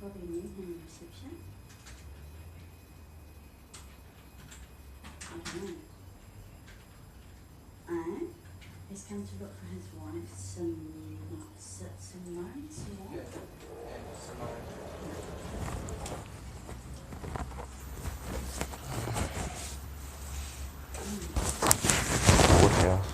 probably knew him in reception. I don't know. And he's come to look for his wife, Simone. Yeah, Simone. Woodhouse.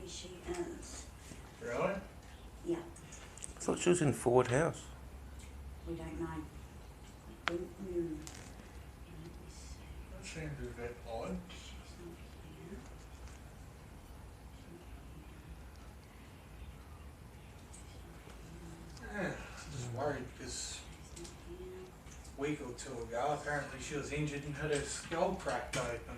she is. Really? Yeah, I thought she was in Ford House. we don't know. I think, let me see. That seems a bit odd. She's not here. Yeah, I'm just worried because She's not here. a week or two ago, apparently she was injured and had her skull cracked open.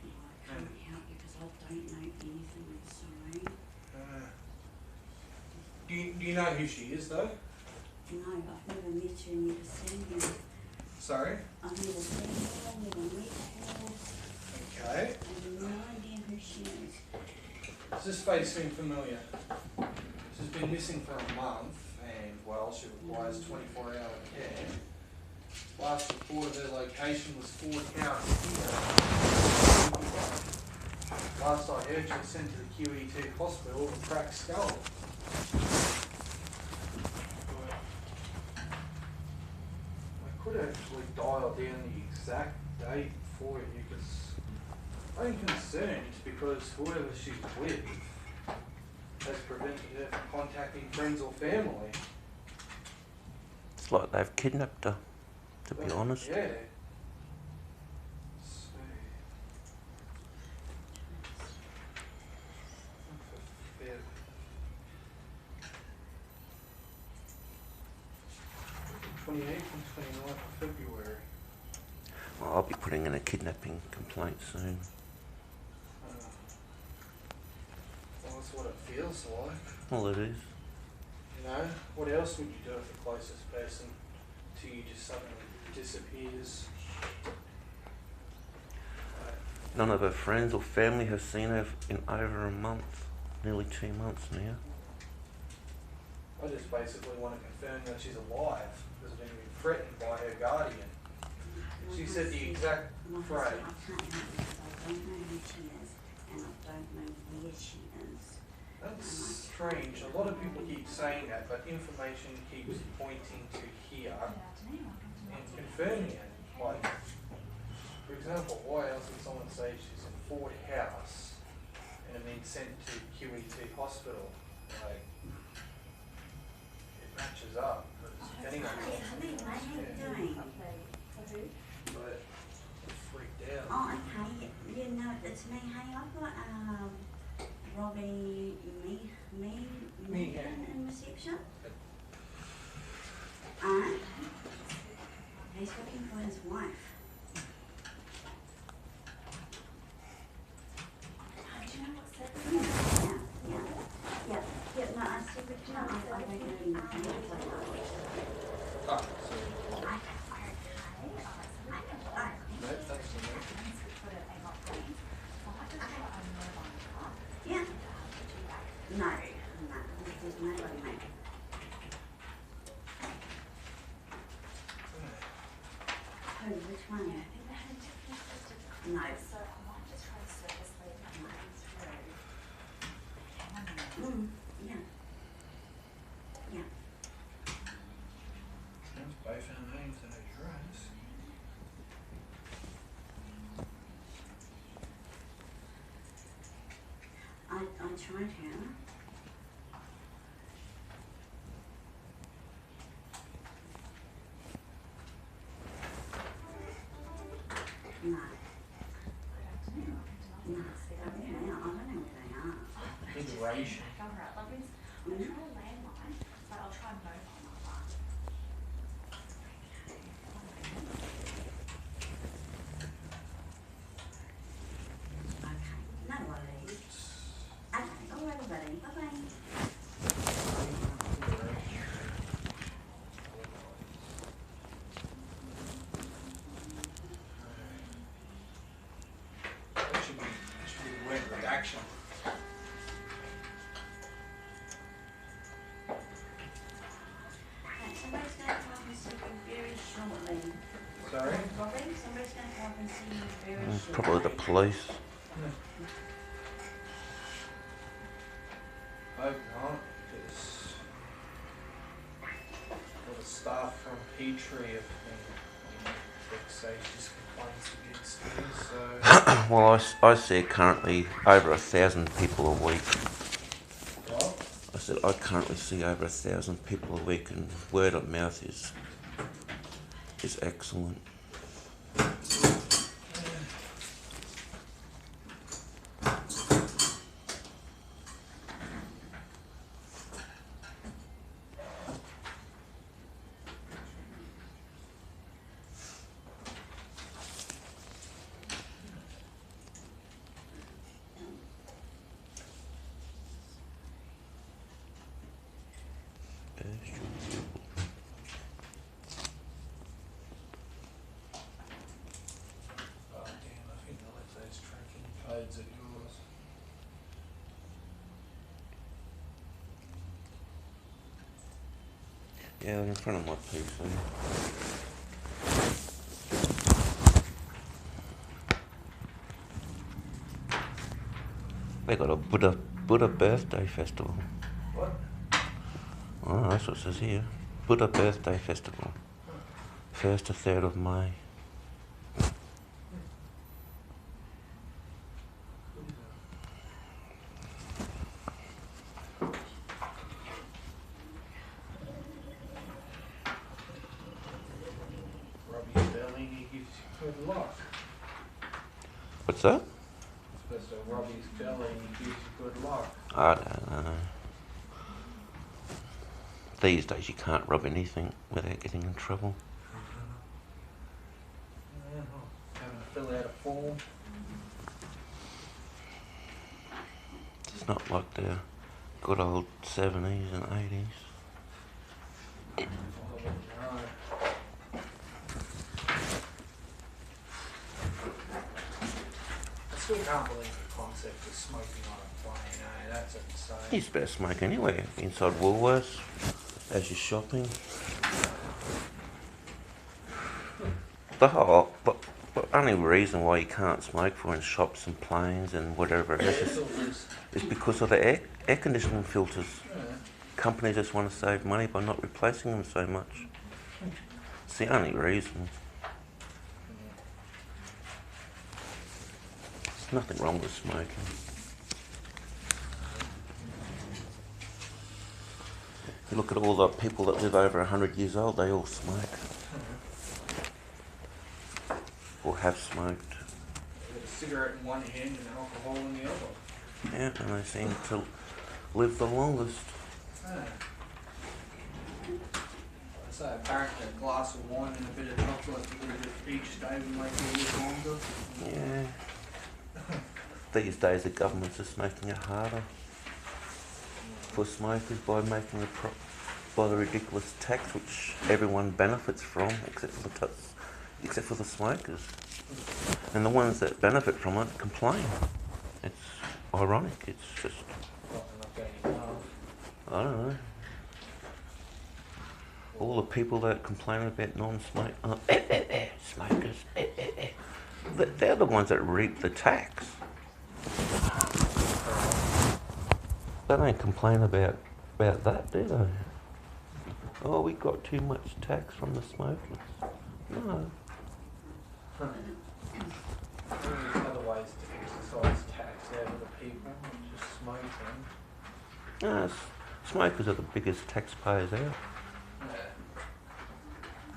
No, I can't help you because I don't know anything, I'm sorry. Do you know who she is though? No, I've never met her, never seen her. Sorry? I've never seen her, never met her. Okay. I have no idea who she is. Does this face seem familiar? She's been missing for a month and, well, she requires 24-hour care. Last report of her location was Ford House here. Last I heard, she was sent to the QE2 hospital with a cracked skull. I could actually dial down the exact date for you because I'm concerned because whoever she's with has prevented her from contacting friends or family. It's like they've kidnapped her, to be honest. Yeah. Let's see. Feb. 28th and 29th of February. Well, I'll be putting in a kidnapping complaint soon. Well, that's what it feels like. Well, it is. You know, what else would you do if the closest person to you just suddenly disappears? None of her friends or family have seen her in over a month, nearly 2 months now. I just basically want to confirm that she's alive, because I've been threatened by her guardian. She said the exact phrase. I can't help you because I don't know who she is and I don't know where she is. That's strange. A lot of people keep saying that, but information keeps pointing to here and confirming it. Like, for example, why else would someone say she's in Ford House and then sent to QE2 hospital? Like, it matches up. Because depending on Hey, honey, what are you doing? but I'm freaked out. Oh, okay. You know, it's me. Hey, I've got Robbie Megan in reception. He's looking for his wife. Yeah, no, I said, but no, I don't know anything. Ah, so, no, thanks for that. Yeah. No, there's nobody, mate. Who, which one? No. Yeah. Yeah. Sounds both our names and address. I tried her. No. No. I don't know where they are. Iteration. Okay, no worries. Okay, all right, buddy. Bye-bye. That should be the word redaction. Right, somebody's going to come up and see you very shortly. Sorry? Robbie, somebody's going to come up and see you very shortly. Probably the police. Hope not, because all the staff from Petrie have been vexatious complaints against you, so... Well, I see currently over 1,000 people a week. What? I said I currently see over 1,000 people a week, and word of mouth is excellent. Oh damn, I think I left those tracking codes at yours. Yeah, they're in front of my PC. They got a Buddha birthday festival. What? Oh, that's what it says here. Buddha birthday festival. 1st to 3rd of May. Robbie's belly, he gives you good luck. What's that? Supposed to rub his belly and he gives you good luck. I don't know. These days you can't rub anything without getting in trouble. Having to fill out a form. It's not like the good old 70s and 80s. Oh, no. I still can't believe the concept of smoking on a plane, eh? That's insane. You better smoke anywhere. Inside Woolworths, as you're shopping. The only reason why you can't smoke for in shops and planes and whatever it is because of the air conditioning filters. Yeah. Companies just want to save money by not replacing them so much. It's the only reason. There's nothing wrong with smoking. You look at all the people that live over 100 years old, they all smoke. Or have smoked. You've got a cigarette in one hand and alcohol in the other. Yeah, and they seem to live the longest. Yeah. So apparently a glass of wine and a bit of chocolate each day will make you live longer. Yeah. These days the government's just making it harder for smokers by making by the ridiculous tax which everyone benefits from except for the smokers. And the ones that benefit from it complain. It's ironic. It's just, Well, they're not getting enough. I don't know. All the people that complain about non-smokers, smokers, they're the ones that reap the tax. They don't complain about that, do they? Oh, we got too much tax from the smokers. No. There's other ways to exercise tax out of the people, not just smoking. No, smokers are the biggest taxpayers out. Yeah.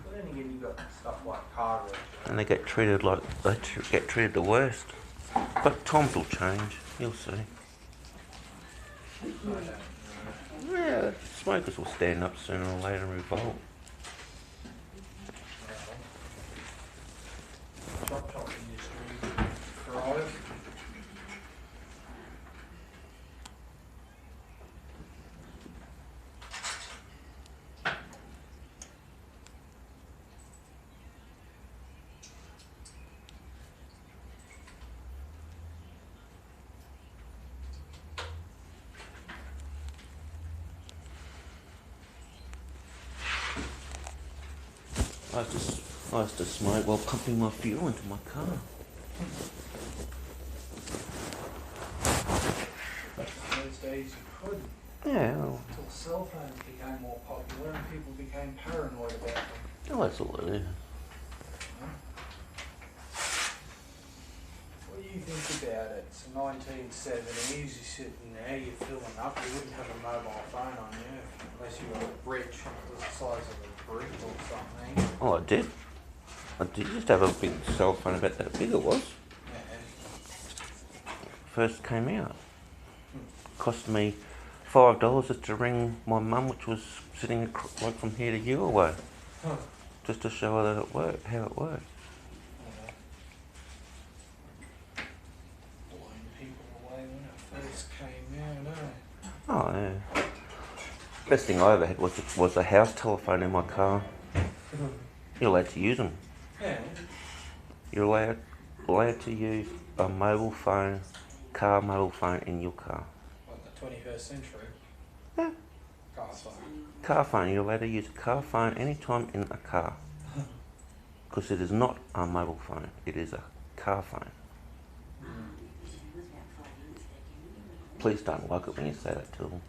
But then again, you've got stuff like car registration. And they get treated get treated the worst. But times will change, you'll see. I don't know. Yeah, smokers will stand up sooner or later and revolt. Chop industry thrive. I used to smoke while pumping my fuel into my car. Those days you couldn't. Yeah, well, Until cell phones became more popular and people became paranoid about them. that's all it is. Huh? you think about it, it's 1970s, you're sitting there, you're filling up, you wouldn't have a mobile phone on you unless you were rich and it was the size of a brick or something. Oh, I did. I did used to have a big cell phone, about that big it was. Yeah. First came out. Cost me $5 just to ring my mum, which was sitting like from here to you away, Huh. just to show her that it worked, how it worked. Blowing people away when it first came out, eh? Oh yeah. Best thing I ever had was a house telephone in my car. You're allowed to use them. Yeah. You're allowed to use a mobile phone, mobile phone in your car. What, the 21st century? Yeah. Car phone. Car phone. You're allowed to use a car phone anytime in a car. Because it is not a mobile phone. It is a car phone. Please don't like it when you say that to them.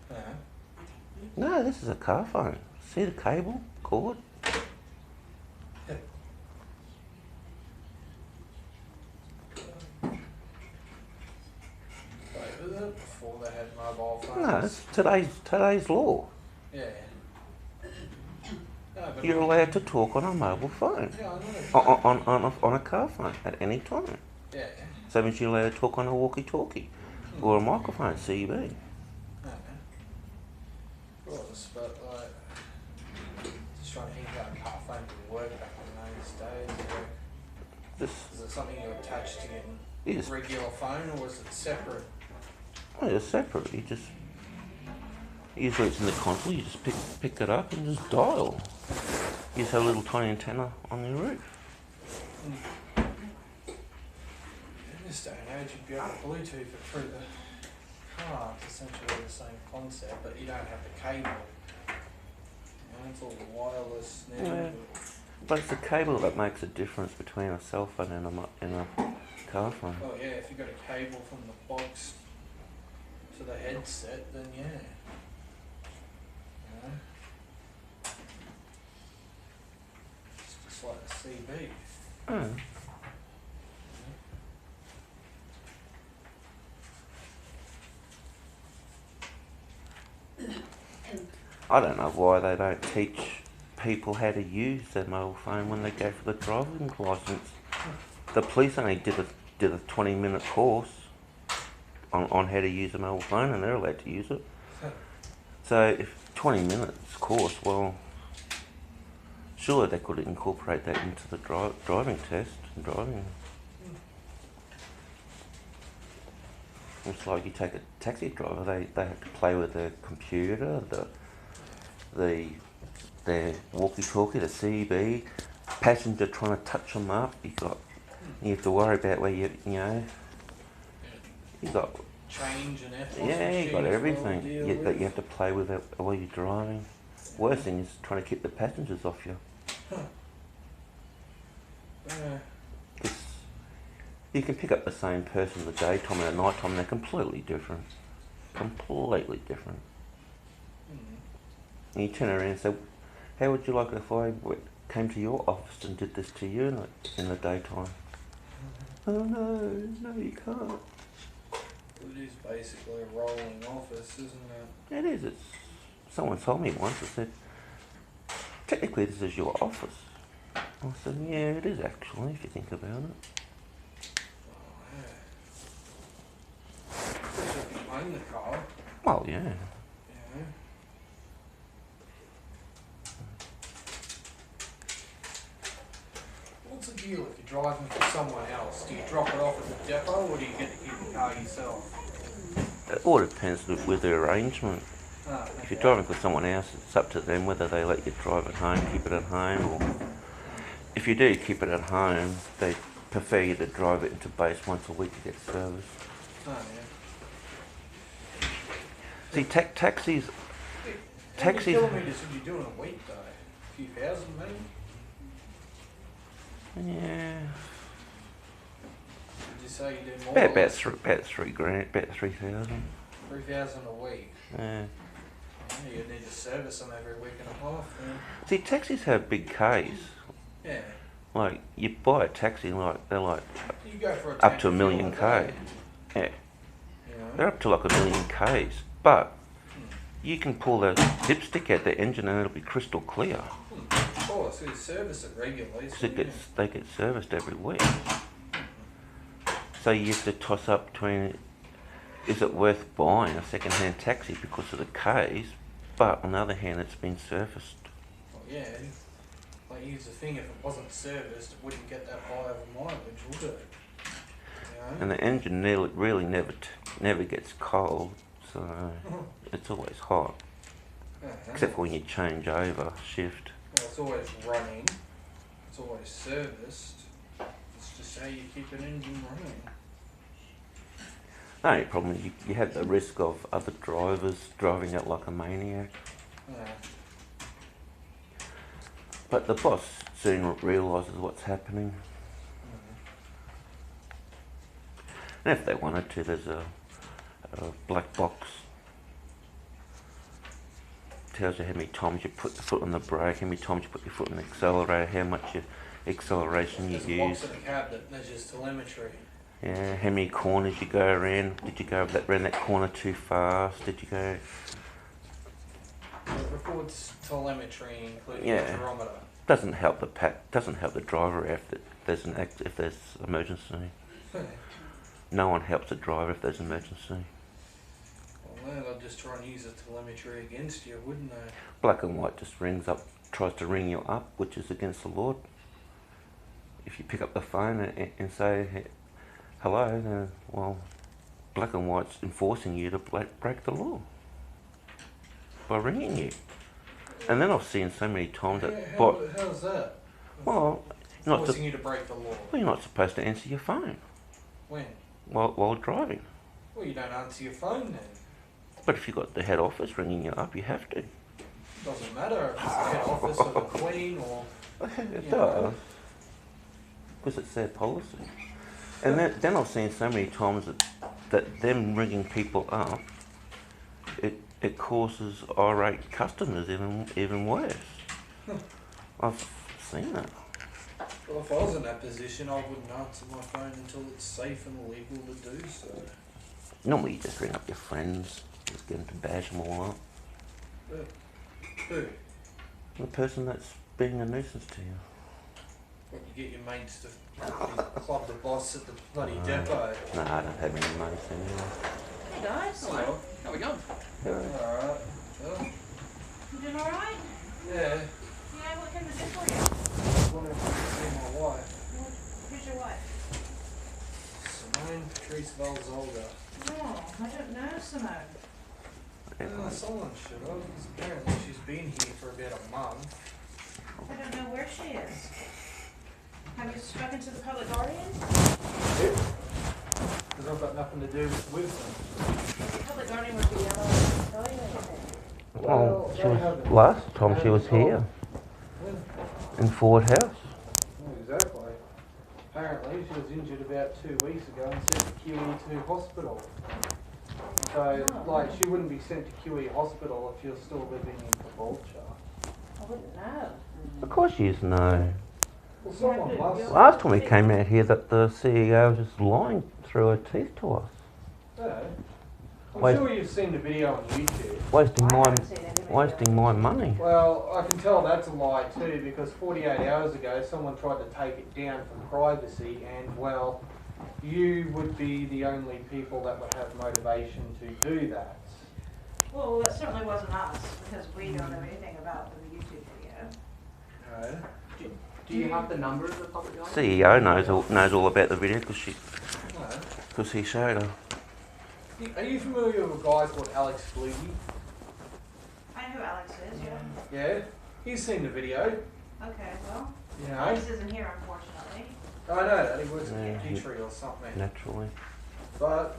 Yeah. No, this is a car phone. See the cable, cord? Wait, was it before they had mobile phones? No, it's today's law. Yeah. No, but You're allowed to talk on a mobile phone. Yeah, I know. On a car phone at any time. Yeah. So that means you're allowed to talk on a walkie-talkie or a microphone, CB. No. Of course, but like, just trying to think how a car phone would work back in those days. Like, This is it something you attach to your is regular phone, or was it separate? it's separate. You just usually it's in the console. You just pick it up and just dial. You just have a little tiny antenna on your roof. In this day and age, you'd be able to Bluetooth it through the car. It's essentially the same concept, but you don't have the cable. You know, it's all wireless now. Yeah. But it's the cable that makes a difference between a cell phone and a car phone. Oh yeah, if you got a cable from the box to the headset, then yeah. You know? It's just like a CB. Oh. I don't know why they don't teach people how to use their mobile phone when they go for the driving licence. The police only did a 20-minute course on how to use a mobile phone, and they're allowed to use it. So if 20 minutes course, well, surely they could incorporate that into the driving test and driving. It's like you take a taxi driver, they have to play with their computer, their walkie-talkie, the CB, passenger trying to touch them up. You have to worry about where you got Change and F. you got everything that you have to play with it while you're driving. Worst thing is trying to keep the passengers off you. You can pick up the same person in the daytime and at night time, and they're completely different. Completely different. And you turn around and say, how would you like it if I came to your office and did this to you in the daytime? Oh no, you can't. It is basically a rolling office, isn't it? It is. Someone told me once, I said, technically this is your office. I said, yeah, it is actually, if you think about it. Especially if you own the car. Well, yeah. Yeah. What's the deal if you're driving for someone else? Do you drop it off at the depot, or do you get to keep the car yourself? It all depends with the arrangement. If you're driving for someone else, it's up to them whether they let you drive it home, keep it at home, or if you do keep it at home, they prefer you to drive it into base once a week to get service. Oh, yeah. See, taxis. How many kilometres would you do in a week, though? A few thousand, maybe? Yeah. Did you say you do more? About $3,000, about 3,000. 3,000 a week. Yeah. You need to service them every week and a half. Then. See, taxis have big Ks. Yeah. Like, you buy a taxi, like, they're like You go for a up to tank a of million fuel a K. day, Yeah, you know? they're up to like 1,000,000 Ks. But you can pull the dipstick out the engine and it'll be crystal clear. Of course, we service it regularly. So They get serviced every week. So you have to toss up between, is it worth buying a second-hand taxi because of the Ks? But on the other hand, it's been serviced. Well, yeah. Like, here's the thing: if it wasn't serviced, it wouldn't get that high of a mileage, would it? You know? And the engine really never gets cold, so it's always hot. Except for when you change over shift. Well, it's always running. It's always serviced. It's just how you keep an engine running. The only problem is you have the risk of other drivers driving it like a maniac. Yeah. But the boss soon realises what's happening. And if they wanted to, there's a black box. Tells you how many times you put the foot on the brake, how many times you put your foot on the accelerator, how much acceleration you There's a use. box in the cab that measures telemetry. Yeah, how many corners you go around. Did you go around that corner too fast? Did you go... It records telemetry, including Yeah. the gyrometer. Doesn't help the driver if there's emergency. No one helps the driver if there's emergency. Well, no, they'll just try and use the telemetry against you, wouldn't they? Black and white just tries to ring you up, which is against the law. If you pick up the phone and say hello, then, well, black and white's enforcing you to break the law by ringing you. And then I've seen so many times that How's that? well, you're not, Forcing you to break the law. well, you're not supposed to answer your phone When? while driving. Well, you don't answer your phone then. But if you've got the head office ringing you up, you have to. Doesn't matter if it's the head office or the Queen or... It you does. know. Because it's their policy. And then I've seen so many times that them ringing people up, it causes irate customers even worse. I've seen it. Well, if I was in that position, I wouldn't answer my phone until it's safe and legal to do so. Normally you just ring up your friends, just get them to badge them all up. But who? The person that's being a nuisance to you. What, you get your mates to club the boss at the bloody depot? No, I don't have any mates anymore. Hey guys. Hello. How we going? Alright. Well, You doing alright? yeah. Yeah, what can I do for you? I was wondering if you could see my wife. Who's your wife? Simone Patrice Valzolga. Oh, I don't know Simone. Someone should have. 'Cause apparently she's been here for about a month. I don't know where she is. Have you spoken to the public guardian? Because I've got nothing to do with them. The public guardian would be able to tell you anything. Well, they haven't- last time they she was haven't here told- in Ford House. Yeah, exactly. Apparently she was injured about 2 weeks ago and sent to QE2 hospital. So, like, she wouldn't be sent to QE hospital if you're still living in Caboolture. I wouldn't know. Of course you know. Well, someone must. Last time we came out here, that the CEO was just lying through her teeth to us, Yeah. I'm Wait. sure you've seen the video on YouTube. wasting I my haven't seen any video. wasting my money. Well, I can tell that's a lie too, because 48 hours ago someone tried to take it down for privacy, and well, you would be the only people that would have motivation to do that. Well, that certainly wasn't us, because we don't know anything about the YouTube video. No. Do you have the number of the public guardian? CEO knows all about the video No. because he showed her. Are you familiar with a guy called Alex Bluey? I know who Alex is, yeah. Yeah? He's seen the video, Okay, well, you know. Alex isn't here, unfortunately. I know that, he works Yeah, at he- Petrie or something. Naturally. But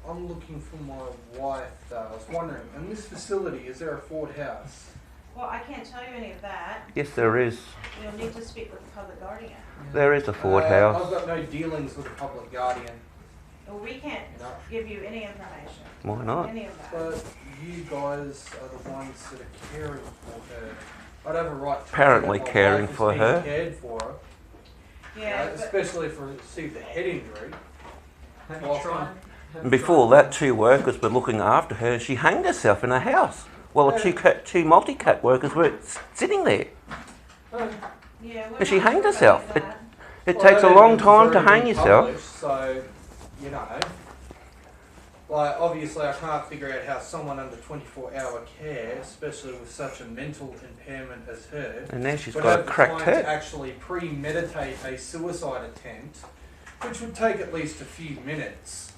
I'm looking for my wife though. I was wondering, in this facility, is there a Ford house? Well, I can't tell you any of that. Yes, there is. You'll need to speak with the public guardian. There is a Ford I've house. got no dealings with the public guardian. Well, we can't You know. give you any information. Why not? Any of that. But you guys are the ones that are caring for her. I'd have a right to Apparently know that my caring wife is for being her. cared for. Yeah, but especially if we received a head injury. Have you Well, tried? And before that, 2 workers were looking after her. She hanged herself in her house while the two multicap workers were sitting there. yeah, we're And she not hanged sure herself. about that. It Well, takes a that long evidence time has to already hang been yourself. published, so, you know, like obviously I can't figure out how someone under 24-hour care, especially with such a mental impairment as her, And now she's would got have a the cracked time to head. actually premeditate a suicide attempt, which would take at least a few minutes.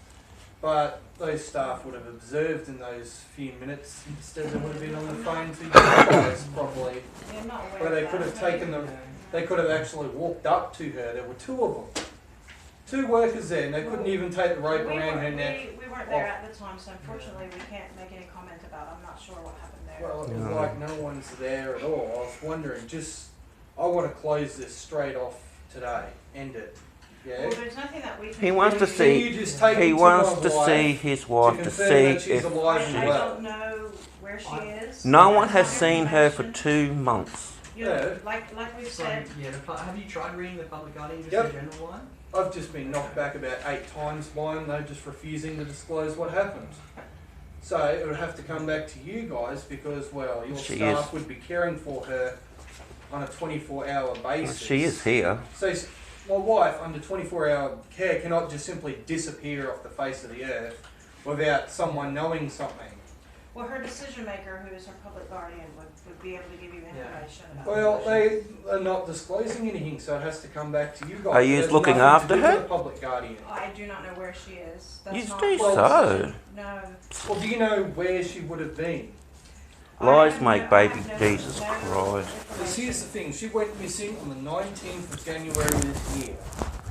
But those staff would have observed in those few minutes. Instead, they would have been on the phone to you guys probably, Yeah, I'm not aware where of they that. could have taken them. They could have actually walked up to her. There were 2 of them. 2 workers there, and they couldn't even take the rope around her neck. We weren't there at the time, so unfortunately we can't make any comment about it. I'm not sure what happened there. Well, it was No. like no one's there at all. I was wondering, I want to close this straight off today. End it. Yeah? Well, there's nothing that we can He wants do. to see. Can you just take He it to wants my to wife see his wife to confirm see that she's if alive and I well? don't know where she is. no one That's has not seen her for information. 2 months. You know, Yeah. like we've So, said, yeah, have you tried reading the public guardian, just Yep. the general one? I've just been knocked back about 8 times by them. They're just refusing to disclose what happened. So it would have to come back to you guys because, well, your She staff is. would be caring for her on a 24-hour basis. She is here. So my wife, under 24-hour care, cannot just simply disappear off the face of the earth without someone knowing something. well, her decision maker, who is her public guardian, would be able to give you information about Well, it. they are not disclosing anything, so it has to come back to you guys. Are you It has looking nothing to after do with her? the public guardian. I do not know where she is. That's You not do my so. decision. No. Well, do you know where she would have been? Lies I make have baby no- Jesus no Christ. Because here's the thing, she went missing on the 19th of January this year.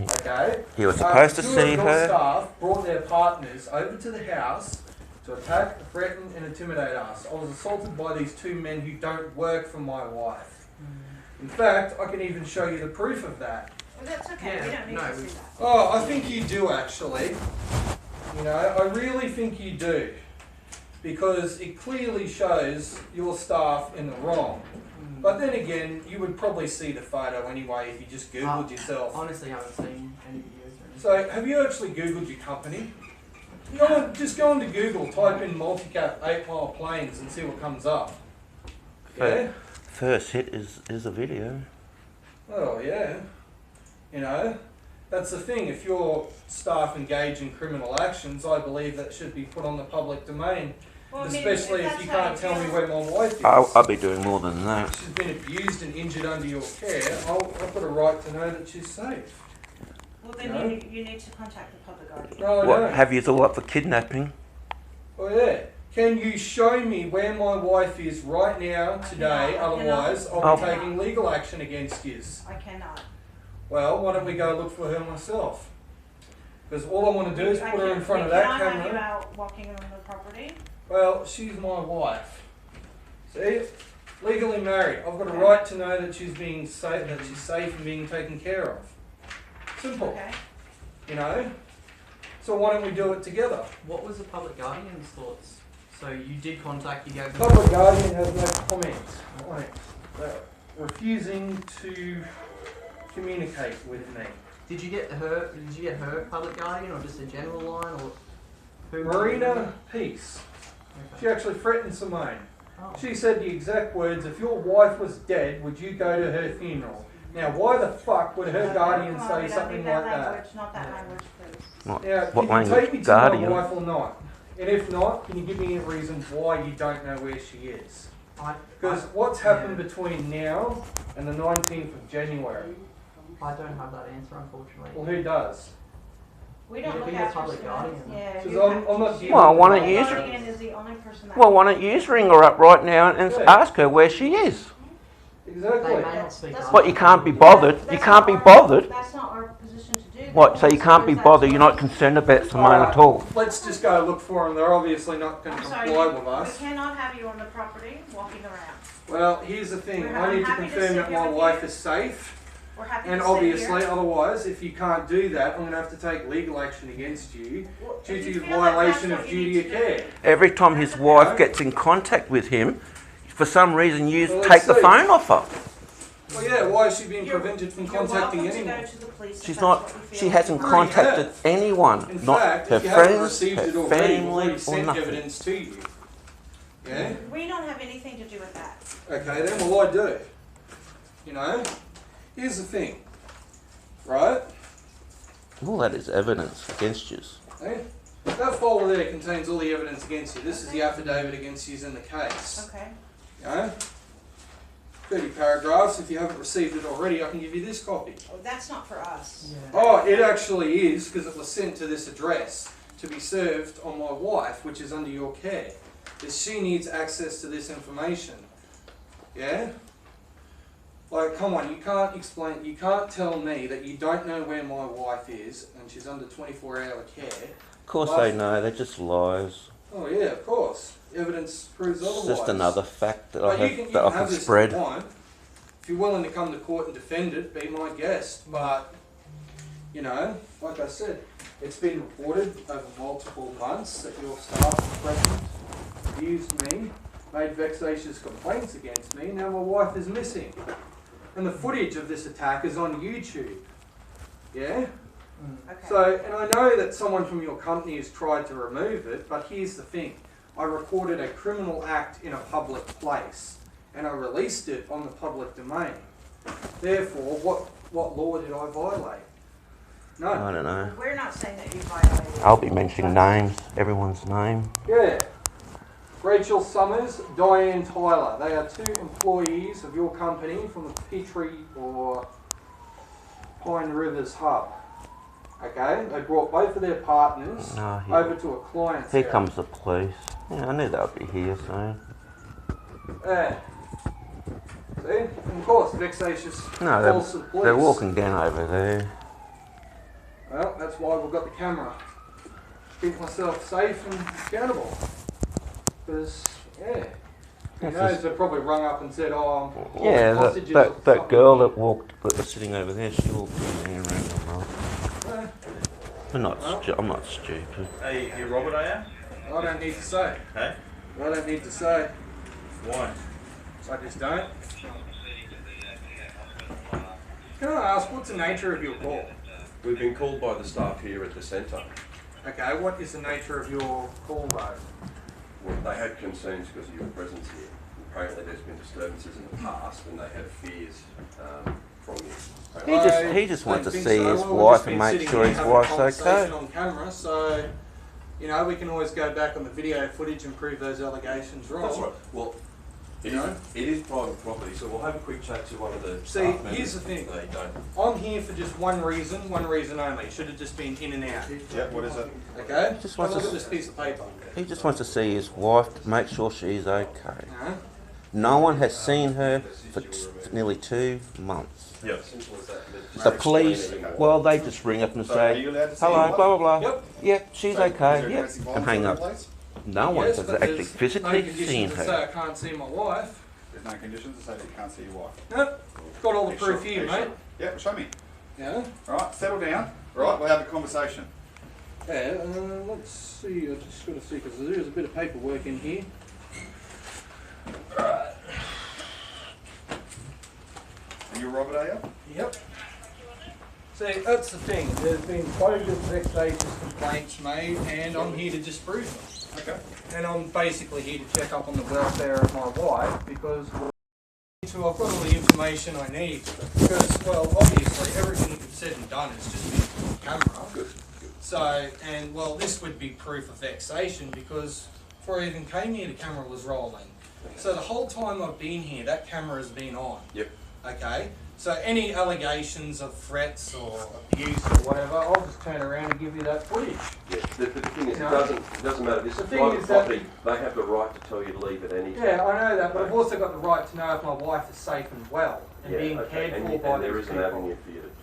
Okay? He was supposed to Two see of your her. staff brought their partners over to the house to attack, threaten and intimidate us. I was assaulted by these 2 men who don't work for my wife. In fact, I can even show you the proof of that. Well, that's okay. We Yeah, don't need no, to see we- that. Oh, I think you do actually. You know, I really think you do. Because it clearly shows your staff in the wrong. But then again, you would probably see the photo anyway if you just Googled yourself. Honestly, I haven't seen any videos or anything. So, have you actually Googled your company? Just go into Google, type in Multicap 8 Mile Planes and see what comes up. Yeah? First hit is a video. Oh, yeah. You know, that's the thing. If your staff engage in criminal actions, I believe that should be put on the public domain. Well, I mean, Especially if that's you how can't tell me feel- where my wife is. I'll be doing more than that. She's been abused and injured under your care. I've got a right to know that she's safe. Well, then No. you need to contact the public guardian. No, I What, don't. have you thought up for kidnapping? Oh yeah. Can you show me where my wife is right now, today? cannot. Otherwise, I'll Oh. be taking legal action against you. I cannot. Well, why don't we go look for her myself? Because all I want to do is I put her in can't- front of we that cannot have you camera. out walking on the property. Well, she's my wife. See, legally married. I've got a right to know that she's being safe, that she's safe and being taken care of. Simple. Okay. You know. So why don't we do it together? What was the public guardian's thoughts? So you did contact, you gave them... Public guardian has no comments. Right. They're refusing to communicate with me. Did you get her public guardian or just a general line or who? Marina Peace. She Okay. actually threatened Simone. Oh. She said the exact words, if your wife was dead, would you go to her funeral? Now, why the fuck would her guardian Come on, say we don't something need like that that? language, not that Yeah. language, please. What, Now, what can you language? take me to Guardian? my wife or not? And if not, can you give me a reason why you don't know where she is? Because what's happened between now and the 19th of January? I don't have that answer, unfortunately. Well, who does? We don't Yeah, look being a after public civilians. guardian. Yeah. Because you I'm have not to- dealing Well, why with don't that. you- The guardian is the only person that. Well, why don't you just ring her up right now and Yeah. ask her where she is? Exactly. They may not speak That's up. What, you can't be bothered? You That's can't not be our- bothered? That's not our position to do. What, so you can't be bothered? You're not concerned about Simone at all? Let's just go look for them. They're obviously not going to I'm sorry, comply with us. we cannot have you on the property walking around. Well, here's the thing. We're I need to happy to confirm sit that here my with wife you. is safe. We're happy And to sit obviously, here. otherwise, if you can't do that, I'm going to have to take legal action against you Well, due if to you your feel like violation that's of what you duty need of to do. care. Every time his That's wife okay. gets in contact with him, for some reason you Well, take let's the see. phone off her. Well, yeah, why is she being You're- prevented from You're contacting welcome to anyone? go to the police if She's that's not. what you feel She like hasn't you already contacted have. anyone. In Not fact, her if you haven't friends, received her it already, we've family, already or sent nothing. evidence to you. Yeah? want. We don't have anything to do with that. Okay, then, well, I do. You know? Here's the thing. Right? All that is evidence against you. Eh? That folder there contains all the evidence against you. This is the affidavit against you in the case. Okay. You know? 30 paragraphs. If you haven't received it already, I can give you this copy. Oh, that's not for us. Yeah. Oh, it actually is, because it was sent to this address to be served on my wife, which is under your care. Because she needs access to this information. Yeah? Like, come on, you can't tell me that you don't know where my wife is and she's under 24-hour care. Of course they know. They're just lies. Oh yeah, of course. Evidence proves It's otherwise. just another fact that But I you have can that I have can this spread. if you want. If you're willing to come to court and defend it, be my guest. But, you know, like I said, it's been reported over multiple months that your staff present abused me, made vexatious complaints against me. Now my wife is missing. And the footage of this attack is on YouTube. Yeah? Okay. So, and I know that someone from your company has tried to remove it, but here's the thing. I recorded a criminal act in a public place, and I released it on the public domain. Therefore, what law did I violate? No. I don't know. We're not saying that you violated. I'll be mentioning names, everyone's name. Yeah. Rachel Summers, Diane Tyler. They are two employees of your company from the Petrie or Pine Rivers hub. Okay? They brought both of their partners over to a client's Here house. comes the police. Yeah, I knew they'd be here soon. Yeah. See? And of course, vexatious No, calls to the police. they're walking down over there. Well, that's why we've got the camera. Keep myself safe and accountable. Because, yeah. Who That's knows, just- they probably rung up and said, oh, I'm Yeah, hostages or that something. girl that was sitting over there, she walked in there and ran them off. Yeah. I'm not stupid. Hey, you Robert, are you? I don't need to say. Hey? I don't need to say. Why? I just don't. Can I ask, what's the nature of your call? We've been called by the staff here at the centre. Okay, what is the nature of your call though? Well, they had concerns because of your presence here. Apparently there's been disturbances in the past and they have fears from you. He just wants to don't think see so. his Well, we've wife just and been make sitting sure here his having a wife's conversation okay. on camera, so, you know, we can always go back on the video footage and prove those allegations wrong. That's right. Well, No? it is private property, so we'll have a quick chat to one of the See, staff members. here's the thing. They don't. I'm here for just one reason only. Should have just been in and out. Yeah, what is it? Okay? Just Have a wants look to at this piece of paper. He just wants to see his wife to make sure she's okay. Uh-huh. No one has seen her for nearly 2 months. Yeah. Simple as that. The police, well, they just ring up and So are say, you allowed to see hello, your blah, blah, blah. Yep. Yep, she's okay, yep, and hang up. No one Yes, has but actually there's physically no seen conditions that say her. I can't see my wife. There's no conditions to say that you can't see your wife. Nope. Got all the Are you proof sure? here, Are you mate. sure? Yeah, show me. Yeah. Alright, settle down. Right, we'll have a conversation. Yeah, let's see, I just got to see, because there's a bit of paperwork in here. Are you Robert, are you? Yep. See, that's the thing, there's been quite a good vexatious complaints made, and I'm here to disprove them. Okay. And I'm basically here to check up on the welfare of my wife, because I've got all the information I need. Because, well, obviously, everything you've said and done has just been on camera. Good. So, and well, this would be proof of vexation because before I even came here, the camera was rolling. So the whole time I've been here, that camera has been on. Yep. Okay? So any allegations of threats or abuse or whatever, I'll just turn around and give you that footage. Yeah. The thing is, No. it doesn't matter. This The is thing private is that- property. They have the right to tell you to leave at any time. Yeah, I know that, but I've also got the right to know if my wife is safe and well and Yeah, being okay. cared And for by and there these is an people. avenue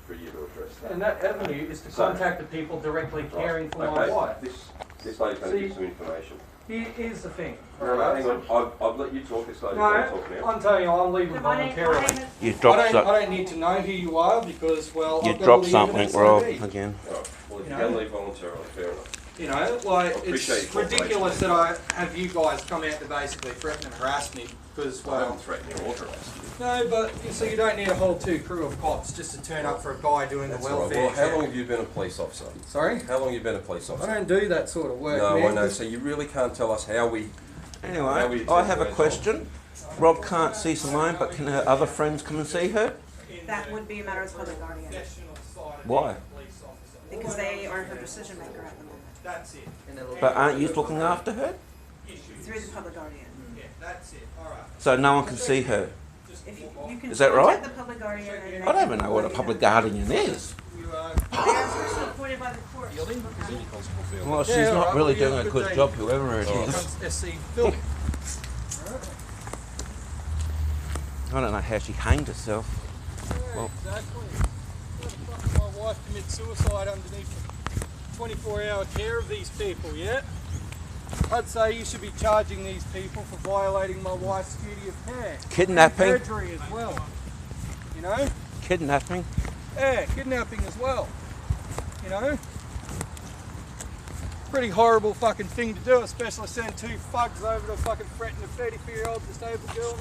for you to address that. And that avenue is to So- contact the people directly Right. caring for my Okay, wife. This lady's going to See- give some information. Here's the thing. No, alright? hang on. I've let you talk. This lady's No, going to talk now. I'm telling you, I'm leaving My name voluntarily. is. You I dropped, don't need to know who you are because, well, you I've got all dropped the something, evidence I Rob, need. again. All right. Well, if You you know? can leave voluntarily, fair enough. You know, like, Appreciate it's your ridiculous cooperation. that I have you guys come out to basically threaten and harass me because, I well, haven't threatened you or harassed you. no, but so you don't need a whole crew of cops just to turn up for a guy doing That's the all right. welfare. Well, how check. long have you been a police officer? Sorry? How long have you been a police I officer? don't do that sort of work, No, man. I know. So you really can't tell us how we. Anyway, I have a question. Rob can't see Simone, but can her other friends come and see her? That would be a matter of public guardian, Why? because they are her decision maker at the moment, That's it. And they're looking- But aren't you looking after her? through the public guardian. Yeah, that's it. All right. So no one can see her. If you can Is that contact right? the public guardian and they I don't can even know what a let you public know. guardian is. You, They are person appointed by the court. Well, she's Yeah, all not right, really well, you doing have a a good day. job, whoever it is. Comes SC filming. I don't know how she hanged herself. Well- Exactly. Why the fuck did my wife commit suicide underneath the 24-hour care of these people, yeah? I'd say you should be charging these people for violating my wife's duty of care. Kidnapping. And perjury as well. You know? Kidnapping. Yeah, kidnapping as well. You know? Pretty horrible fucking thing to do, especially send two thugs over to fucking threaten a 34-year-old disabled girl.